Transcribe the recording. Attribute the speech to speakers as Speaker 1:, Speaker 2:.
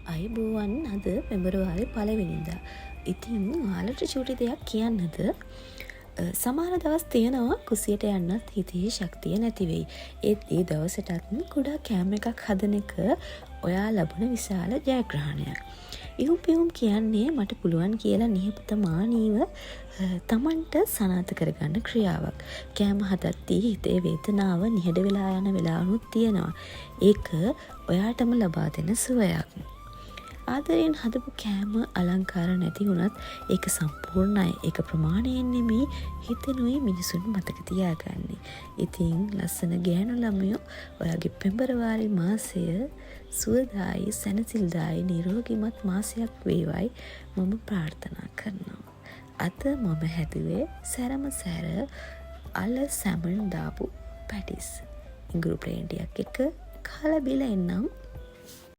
Speaker 1: අයිබෝවන් අද පෙබරවාරි 1 වෙනිදා. ඉතින් ඔයාලට චූටි දෙයක් කියන්නද? සමහර දවස් තියෙනවා කුසියට යන්නත් හිතේ ශක්තිය නැති වෙයි. ඒත් ඒ දවසටත් කුඩා කෑම එකක් හදන එක ඔයා ලබන විශාල ජයග්‍රහණයක්. ඉහුම් පිහුම් කියන්නේ මට පුළුවන් කියලා නිහතමානීව තමන්ට සනාථ කරගන්න ක්‍රියාවක්. කෑම හදද්දී හිතේ වේදනාව නිහඬ වෙලා යන වෙලාවනුත් තියෙනවා. ඒක ඔයාටම ලබා දෙන සුවයක්. ආදරයෙන් හදපු කෑම අලංකාර නැති වුණත් ඒක සම්පූර්ණයි. ඒක ප්‍රමාණයෙන් නෙමෙයි හිතෙනුයි මිනිසුන් මතක තියාගන්නේ. ඉතින් ලස්සන ගෑනු ළමයෝ ඔයාගේ පෙබරවාරි මාසය සුවදායි සැනසිල්දායි නිරෝගිමත් මාසයක් වේවයි මම ප්‍රාර්ථනා කරනවා. අද මම හැදුවේ සැරම සැර අල සැමන් දාපු පැටිස්. ඉඟුරු ප්ලේන් ටිකක් එක කාලා බීලා එන්නම්.